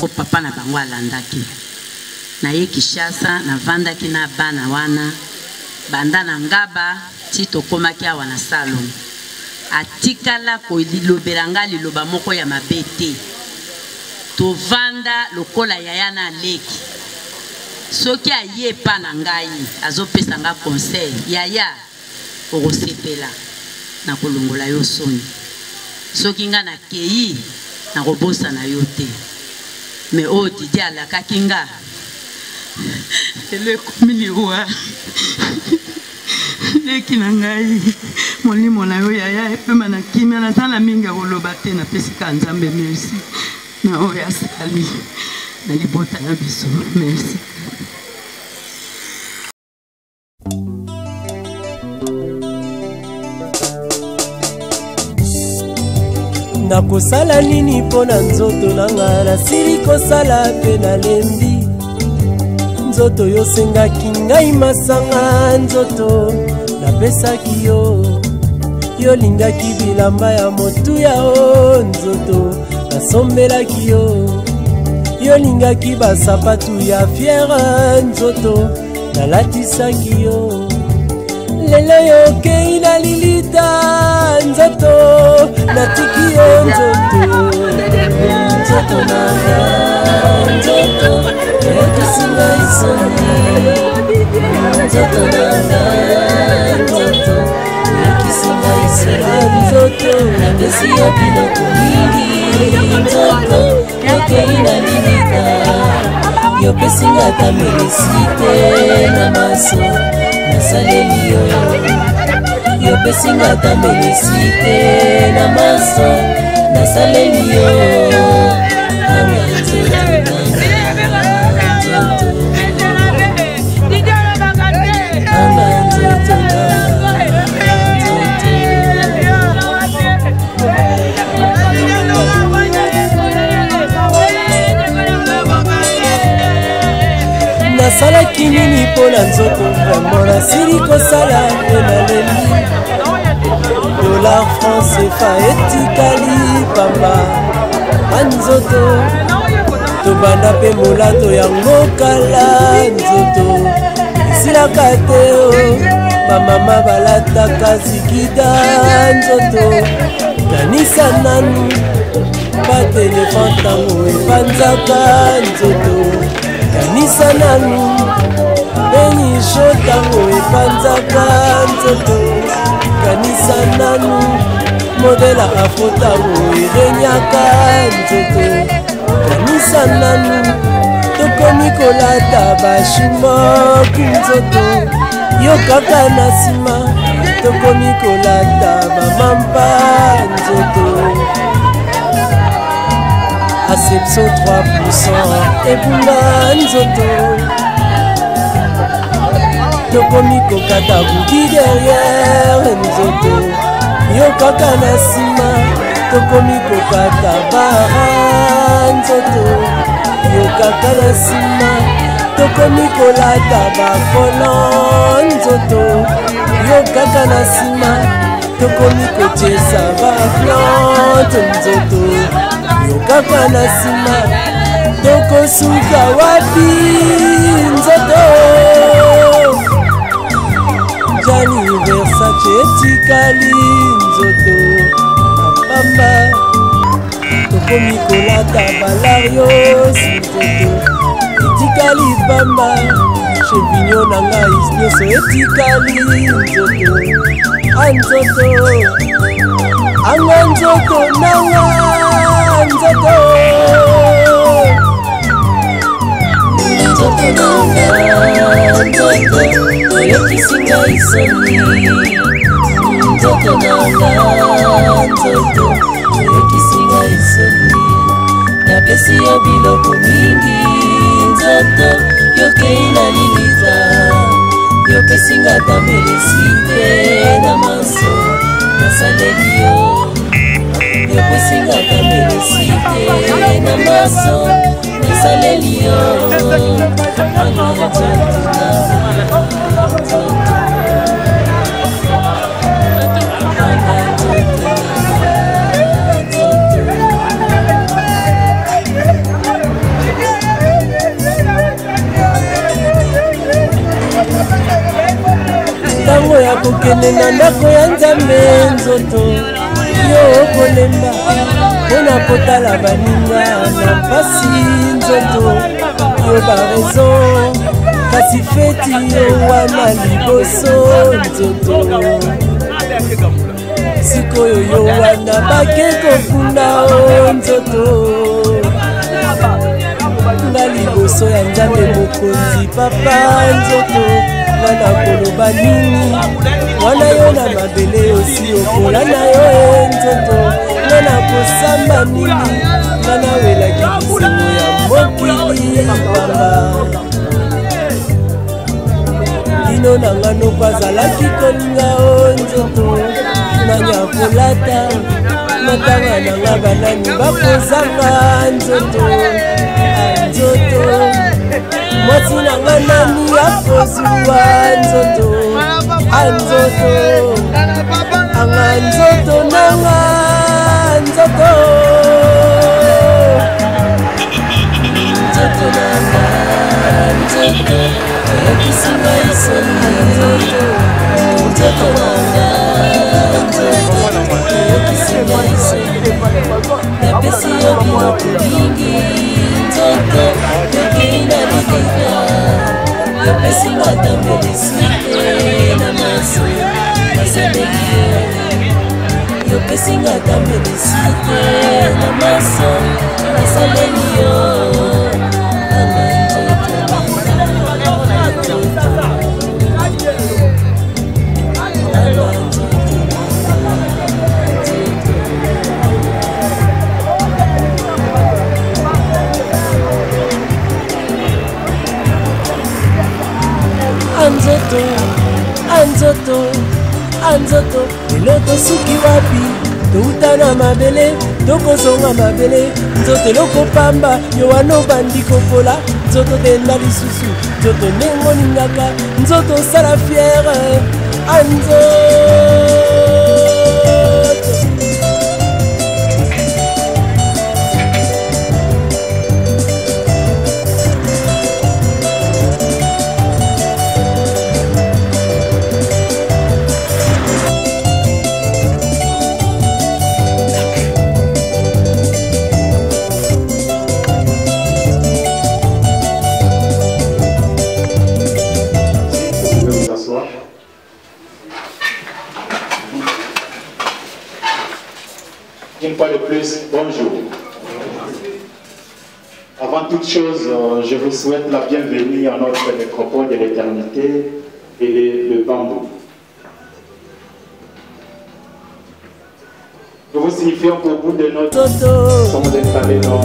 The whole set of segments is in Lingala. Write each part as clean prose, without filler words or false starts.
O papa na bango alandaki. Na ye Kinshasa na vandaki na bana wana. Banda na ngaba tito komaki awa na salon. Atikala ko lilobelanga liloba moko ya mabete. To vanda lokola yaya na leki. Soki aye pa na ngai azopesa nga conseil. Yaya okosepela na kolongola yo soni. Soki nga na kei na kobosa na yo te. Mais oh Didier alakaki nga. Ele komi liwa. Leki na ngai molimo na yo yaya epema na kimia na tala mingi koloba te na pesika Nzambe merci. Na oyo asali na libota na biso merci. Nakosala nini pona nzoto nanga nasili kosala pe nalembi. Nzoto yo sengaki ngai masanga nzoto napesaki yo. Yo lingaki bilamba ya motuya o nzoto nasombelaki yo. Yo lingaki basapatu ya fiere nzoto nalatisaki yo. Lelo yo kei na lilita nzoto natiki yo nzoto. Nzoto nanga nzoto ekisinga isoni. Nzoto nanga nzoto ekisinga isoni. Nzoto napesi yo biloko mingi. Nzoto yokei na lilita. Yo pesinga ta melisite na maso nasaleli yo. Yo pesinga ta melisite na maso nasaleli yo. Anga nzoto nasalaki nini mpona nzoto vraimen nasili kosala mpe nalembi. Dollar franc CFA etikali pamba anzoto. Tobanda mpe molato yango kala nzoto esilaka te o. Bamama balataka zikida nzoto kanisa nanu. Batelefon ntango epanzaka nzoto kanisa nanu. Benisho ntango epanzaka nzoto kanisa nanu. Modela afro ntango erenyaka nzoto kanisa nanu. Tokomi kolata bashimoku nzoto yo kaka na nsima. Tokomi kolata bamampa nzoto. Aception 3% ebunga nzoto. Tokomi kokata buki derrière nzoto yo kaka na nsima. Tokomi kokata bara nzoto yo kaka na nsima. Tokomi kolata bakolo nzoto yo kaka na nsima. Tokomi kotiesa baplante nzoto yo kaka na nsima. Tokosuka wapi nzoto. Gianni Versace etikali nzoto apamba. Tokomi kolata balarios nzoto etikali pamba. Chevignon na ngai nyonso etikali nzoto anzoto. Anga nzoto nanga nzoto. Nzoto nanga nzoto ekisinga isoni. Nzoto nanga nzoto ekisinga isoni. Napesi yo biloko mingi nzoto yokei na lilita. Yo pesinga ta melisite na maso nasaleli yo. Yo pesinga ta melisite na maso nasaleli yo. Anga nzoto nanga nzoto. Anga nzoto nanga nzoto. ndako ya Nzambe nzoto yo kolemba mpona kotala baninga na mpasi nzoto yo baraison kasi feti yo wana liboso nzoto sikoyo yo wana bake kofunda o nzoto nga liboso ya Nzambe mokonzi papa nzoto wana koloba nini wana yo na mabele osi okola na yo nzoto wana kosamba nini wana welaki bisengo ya mokili pamba lino na ngano bazalaki kolinga o nzoto nanya kolata matanga na nga banani bakozanga nzoto nzoto mwasi na nga nani akozwa nzoto anzoto anga nzoto nanga nzoto nzoto nanga nzoto oyokisinga isoni nzoto nzoto nanga nzoto oyokisinga isoni napesi yo biloko mingi nzoto yokinda lilinga yopesinga tambelisite na maso nasaleli yo yopesinga tambelisite na maso nasaleli yo anga nzoto anzoto anzoto anzoto lelo tosuki wapi touta na mabele tokozonga mabele nzoto eloko pamba yo wana obandi kokola nzoto tenda lisusu nzoto ndenge olingaka nzoto osala fiere anzoto Une fois de plus, bonjour. Avant toute chose, je vous souhaite la bienvenue à notre nécropole de l'éternité et le bambou. Nous vous signifions qu'au bout de notre nous sommes installés dans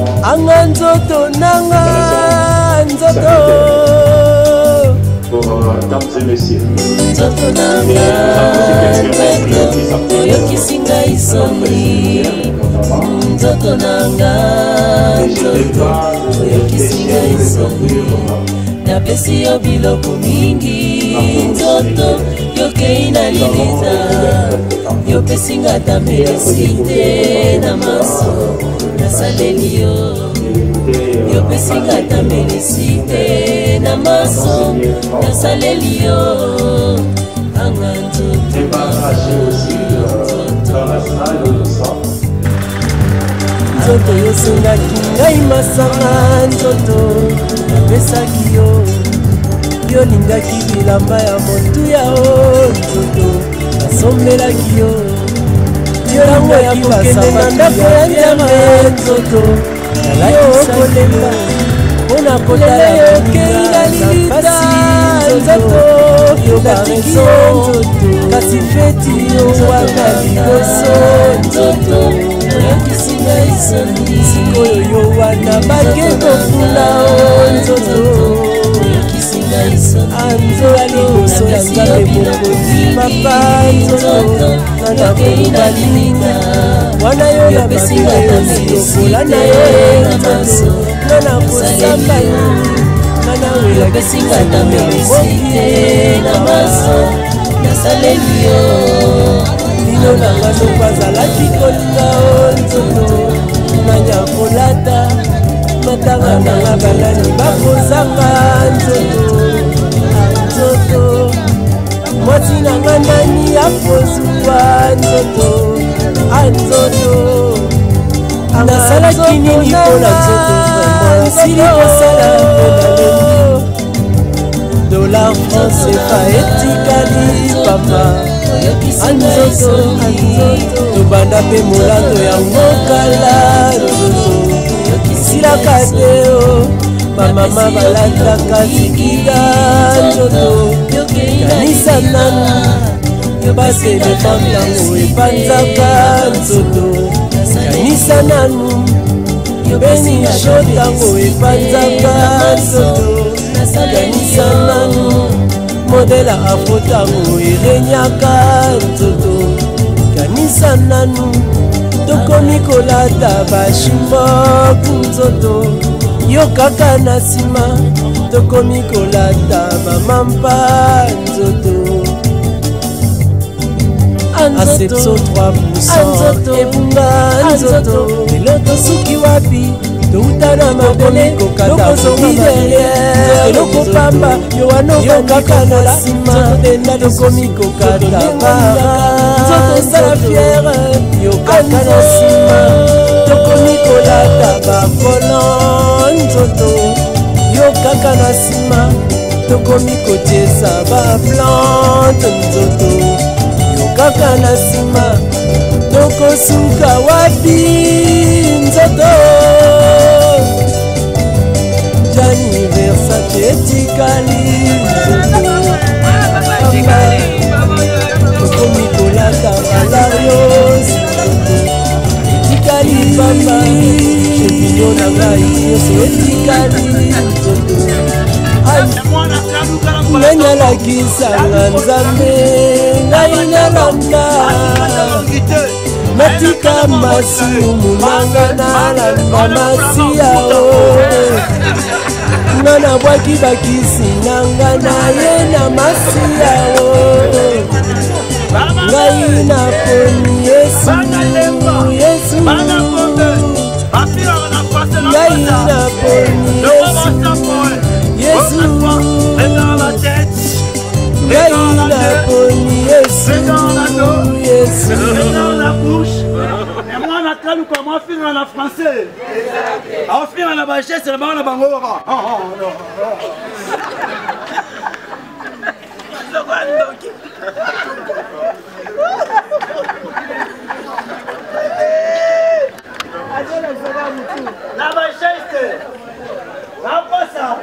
pour dames et messieurs. Nzoto nanga nzoto oyokisinga isoni napesi yo biloko mingi nzoto yokei na liliza yopesinga tambelisite na maso nasaleli yo yopesinga tambelisite na maso nasaleli yo anga nzoto nzoto yosengaki ngai masanga nzoto napesaki yo yolingaki bilamba ya motuya o nzoto nasombelaki yo yolango ya kokende na ndako ya Nzambe nzoto nalakisa kolemba mpona kotala yokei na lilita nzoto yobatiki yo nzoto kasi feti yo wana liboso nzoto oyokisinga isoni sikoyo yo wana bake kofunda o nzoto oyokisinga isoni anzola liboso ya Nzambe mokonzi papa nzoto nanakoyi na lilinga wana yo na bapesinga tambelisite na maso nana kosamba yo nana weyopesinga tambelisite na maso nasaleli yo lino na ngano bazalaki kolinga o nzoto nanya kolata matanga nanga banani bakozanga nzoto nzoto mwasi mwasi na nga nani akozwa nzoto anzoto nasalaki nini mpona nzoto vraimen sili kosala mpona lelo dollar francefa etikali papa anzoto tobanda mpe molando yango kala nzoto silaka te o bamama balataka zikida nzoto kanisa nanu baselefam yango epanzaka nzoto kanisa nanu benisho ntango epanzaka nzoto kanisa nanu modela afro ntango erenyaka nzoto kanisa nanu tokomi kolata bashimok nzoto yo kaka na nsima tokomi kolata bamampa nzoto aception 3% ebunga nzoto lelo tosuki wapi touta na mabele kokata eloko pamba yo kaka na nsima tokomi kokata nzoto sala fiere yo kaka na nsima tokomi kolata bakolon nzoto yo kaka na nsima tokomi kotiesa baplante nzoto yo kaka na nsima tokosuka wapi nzoto jani versace etikali nzoto tokomi kolata balarios etikali papa chepino na ngai nyonso etikali nzoto nanyalakisanga nzambe ngai nalanda natika masumu nanga nalamba masiyao nga nabwaki bakisi nanga naye na masiyao ngai naponi yesu yesu ngai naponi yesu yesu ngai naponi yesu yesu moi na kalu comme moi finir en français. On finir la bagesse c'est la banque na bango. La bagesse. La passa.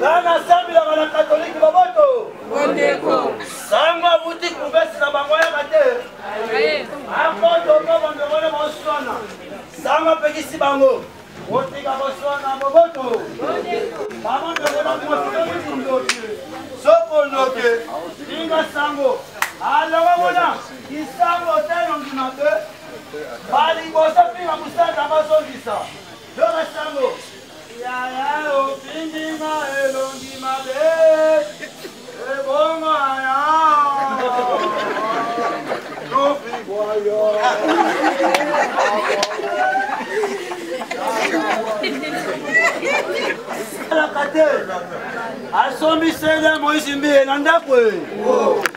La ensemble la catholique baboto. Bondeko. Sanga boutique ouverte na bango ya kate. Akoto kama ndongole moswana. Sanga pekisi bango. Otika moswana boboto. Mama ndongole moswana kundoki. Soko ndoke. Inga sango. Alawa mona. Isango teno nginabe. Bali bosa pinga musanda basongisa. Dora sango. Ya ya o pindinga elongi mabe. Ebonga ya. asombisele Moïse Mbie na ndako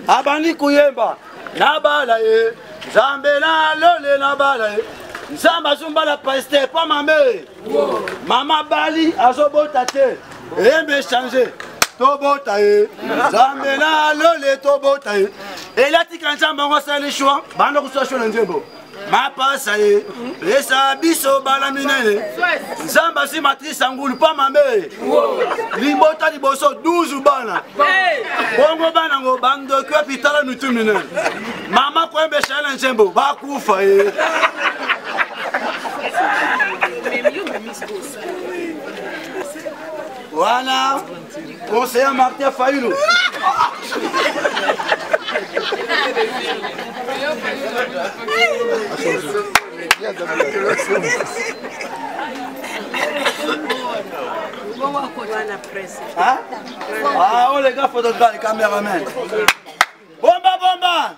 abandi kuyemba nabala ye Nzambe na lole nabala ye Nzambe azumbala pasteur pa mame mama bali azobota te eyembe changer tobota ye Nzambe na lole tobota ye elatika Nzambe ngo sali choix bando kusosho na nzembo mapasa ye esa biso bala minene Nzambe si matrice ngulu pa mame limbota liboso 12 bana bongo bana ngo bando kwa pitala mitu minene mama kwembe shala nzembo bakufa ye wana conseiller Martin Fayulu ah, on les gars photographes, les caméramans. Bomba, bomba!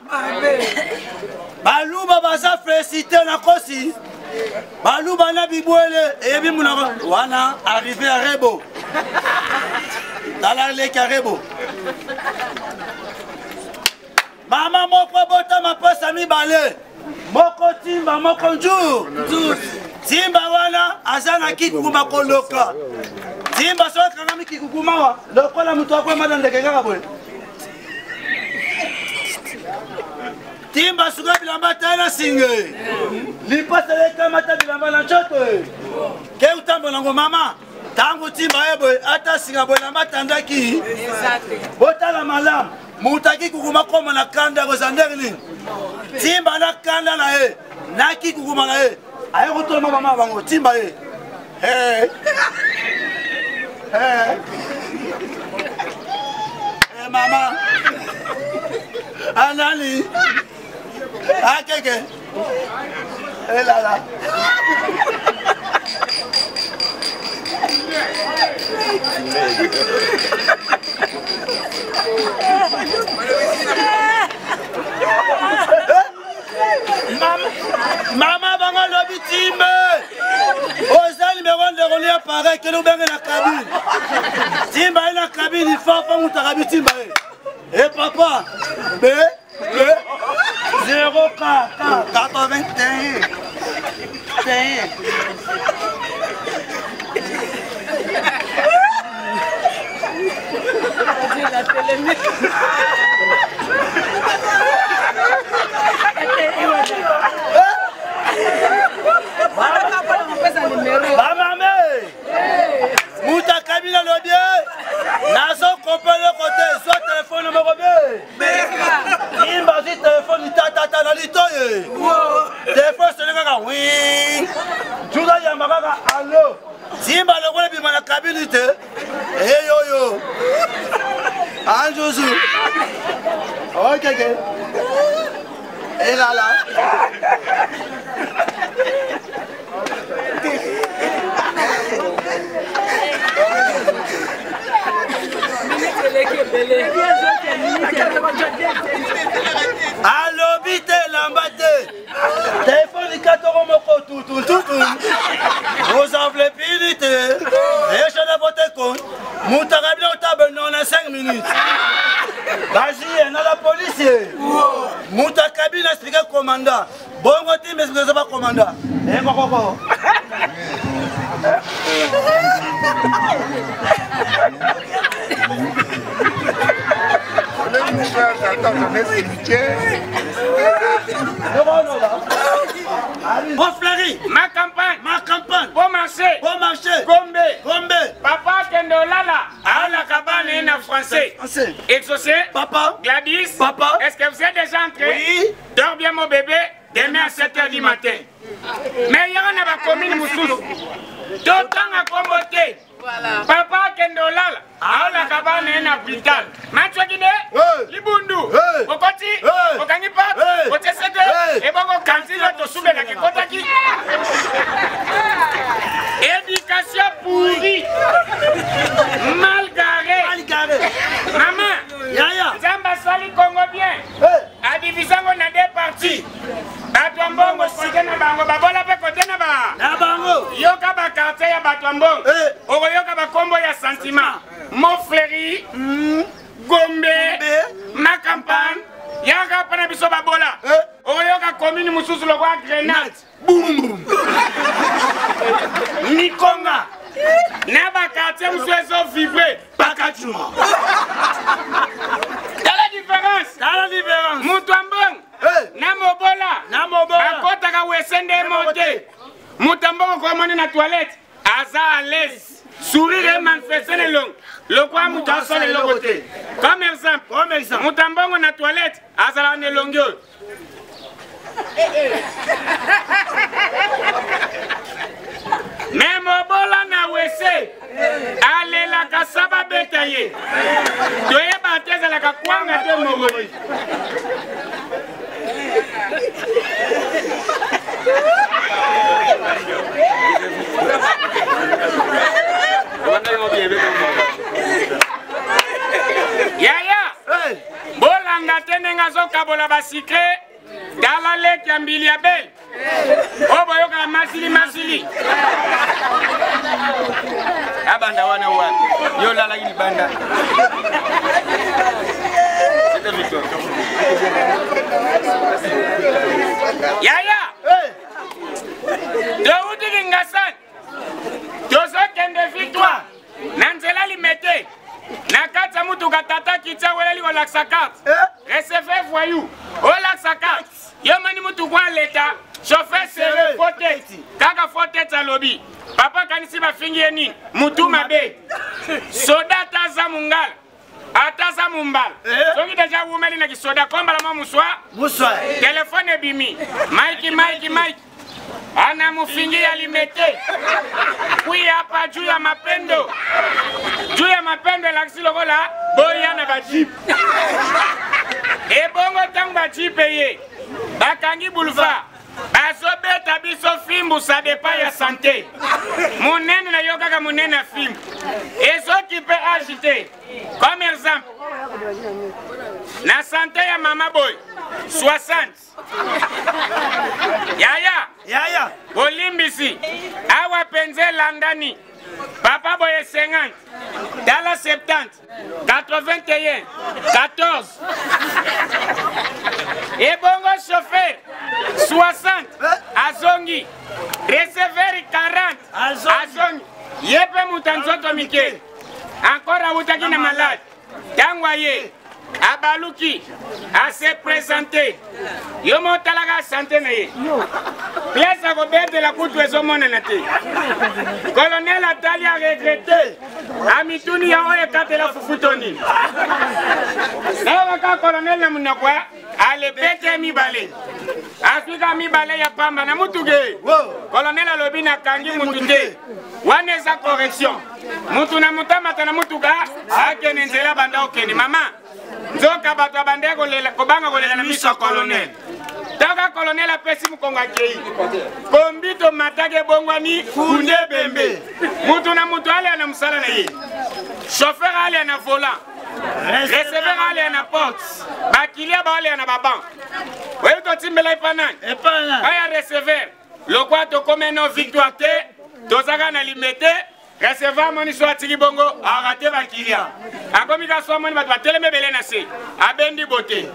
Balouba baza félicité na kosi. Balouba na bibouele et bimouna wana arrivé à Rebo. Dans la lake à Rebo. Mama moko bota maposa mibale. Moko timba moko njur. Timba wana azana kikukuma koloka. Timba soka kangami kikukuma wa. Lokola mutu akwe madande kengaka bwe. Timba suga bilamba tena singe. Lipasa leka mata bilamba na choto. Ke utambo nango mama. Tangu timba ebe ata singa bwe lamba tandaki. Bota la malam. Mutaki kukuma koma na kanda ko zanderi. Timba na kanda na e. Naki kukuma na e. Aye kutola mama bango timba e. Eh. Eh. Eh mama. Anani. Akeke. Eh la la. Mama banga lobi timbe. Oza numéro de relais apparaît que nous benga la cabine. Timba ina cabine il faut pas monter cabine timba. Et papa, B 0 K 81. Mouta Kabila le bien, Nazo complet le côté, soit téléphone numéro B. Il m'a dit téléphone, tata dans l'itoye. Téléphone, c'est le gars, oui. Juda Yamaka, allô. Simba le gars, il m'a la cabinité. Hey yo yo. Anjosu. Ok, ok. Et là là. Allo bite lambate. Téléphone 4 € moko tout. Vous en voulez pilite. Et je ne vote compte. Moutarabila au table non en 5 minutes. Vas-y, on a la police. Moutakabine expliqué commandant. Bongo team expliqué pas commandant. Eh koko. Bon fleury, ma campagne, bon marché, Gombe, papa Kendolala, à la cabane en français. Exaucé, papa, Gladys, papa, est-ce que vous êtes déjà entré? Oui. Dors bien mon bébé, demain à 7 h du matin. Mais il y a une commune Moussous. D'autant à comboter. Papa Kendolala, à la cabane en hôpital. Mathieu Guinée, Libundu, Okoti, Okangipa, Otesete, et Bongo Kanzilo de Soubela qui Kotaki. Éducation pourrie, mal garée. Maman, Zamba Sali Congo bien. A division on a deux parties. Batwambongo côté na bango, babola pe côté na ba. Na bango. Yoka ba quartier ya Batwambongo. Yoka ba combo ya sentiment. Mon fleury, Gombe, ma campagne. Yaka pana biso babola. Yoka commune Moussous le roi Grenade. Boum. Nikonga. Na ba quartier Moussous vibrer. Pakachuma. Dans la différence. Moutambong. Namobola. Akotaka wesende monte. Moutambong komoni na toilette. Aza à l'aise. Sourire et manifester le long. Le quoi moutasson le côté. Comme exemple. Moutambong na toilette. Aza la ne longueur. Mais mobola na wese. Ale la kasaba betaye. Doye bateza la kakwanga te mogoi. Yaya. Bolanga tenenga zoka bola basikre. Dala leki ya mbili ya bel. Obo yoka masili. Abanda wana wapi? Yo lala gini banda. Yaya. Dawudi Kingasan. Tozo kende victoire. Nanzela limete. Nakata mutu katata kitsa wele li olaksa carte. Recevez voyou. Olaksa carte. Yo mani mutu kwa leta. Chauffeur serré faute. Kaka faute à lobby. Papa kanisi ba fingi eni. Mutu mabe. Soda taza mungala. Ataza mumbala. Songi deja wumeli na kisoda komba la muswa. Muswa. Telefone bimi. Mike. Ana mufingi alimete. Kui hapa juu ya mapendo. Juu ya mapendo laksi lokola boya na bajip. Ebongo tang bajip ye. Bakangi boulevard. Bazobeta biso fimbu sa depa ya santé. Munene na yoka ka munene fimbu. Ezo qui peut agiter. Comme exemple. Na santé ya mama boy 60. Yaya. Bolimbisi. Awa penze landani. Papa boy 50. Dala 70. 81. 14. Et bongo chauffeur 60. Azongi. Receveur 40. Azongi. Yepe mutanzoto mike. Encore à Outakina malade. Tangwaye. Abaluki. A se présenter. Yomo talaga santé naye. Pièce à Robert de la Couture Zomonanate. Colonel Atali a regretté. Amituni ya oye kate la fufutoni. Nawa colonel na munakwa. Ale pete mi balé. Afrika mi balé ya pamba na mutuge. Colonel alobi na kangi mutute. Wane za correction. Mutu na mutamata na mutuga. Ake nenzela banda okeni. Mama. Nzoka bato bande kobanga kolela na miso colonel. Taka colonel apesi mukonga kei. Kombito matage bongwani kunde bembe. Mutu na mutu ale na musala na ye. Chauffeur ale na volant. Receveur ale na porte. Bakilia ba ale na baban. Wewe to timbela ipanani. Aya receveur. Lokwa to komeno victoire te. Tozaka na limete. Receveur moni so atiki bongo arate bakilia. Akomi ka so moni batwa teleme bele na se. Abendi bote.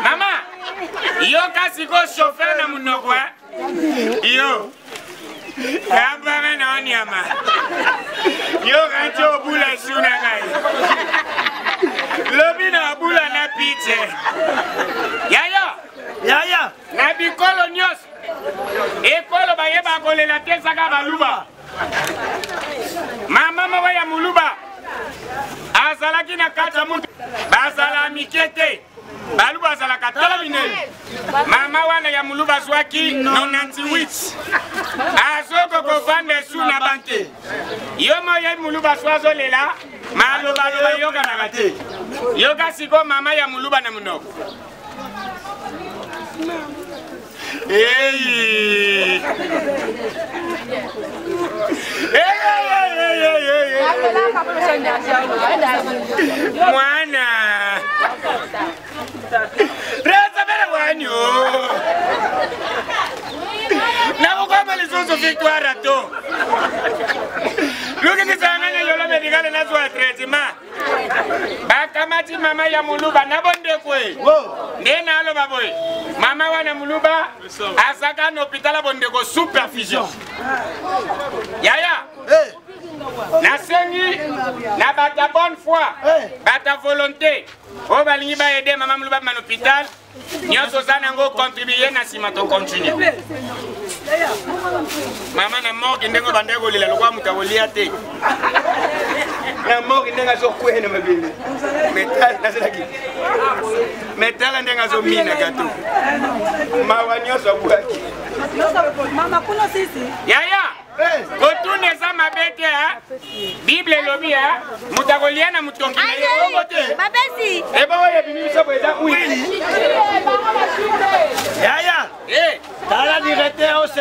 Mama, yo kasi ko chauffeur na munoko yo kabanga na onyama yo kancho bula suna kai lobi na bula na piche yaya na bikolo nyos ekolo bayeba kolela tesa ka baluba mama mawa ya muluba azalaki na kata mutu bazala mikete baluba azala katala binene mama wana ya muluba zwaki 98 azoko kovande su na banke yomo ya muluba swazo lela maloba yoga na gate yoga siko mama ya muluba na munoko Mwana Reza bere wanyo na ukoma lizuzu victoire ato Luki kisanganya yolo medikale na zwa traitement bakamati mama ya muluba na bonde kwe Nena alo baboy mama wana muluba asaka na hôpital bonde ko supervision Yaya na sengi na bata bonne foi bata volonté o balingi ba aider mama muluba na hôpital nyoso sana ngo contribuer na sima to continuer mama na morgue ndengo bandeko lila lokwa mutawolia te na morgue ndenga zo kwena mabili metal na zelaki metal ndenga zo mina gato mawa nyoso bwaki mama kuno sisi yaya Kotune za mabete ha Bible lobi ha Mutakoliana mutongile yogote Babesi Eba waye bimi sapo eza uyi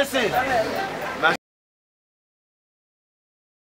CC.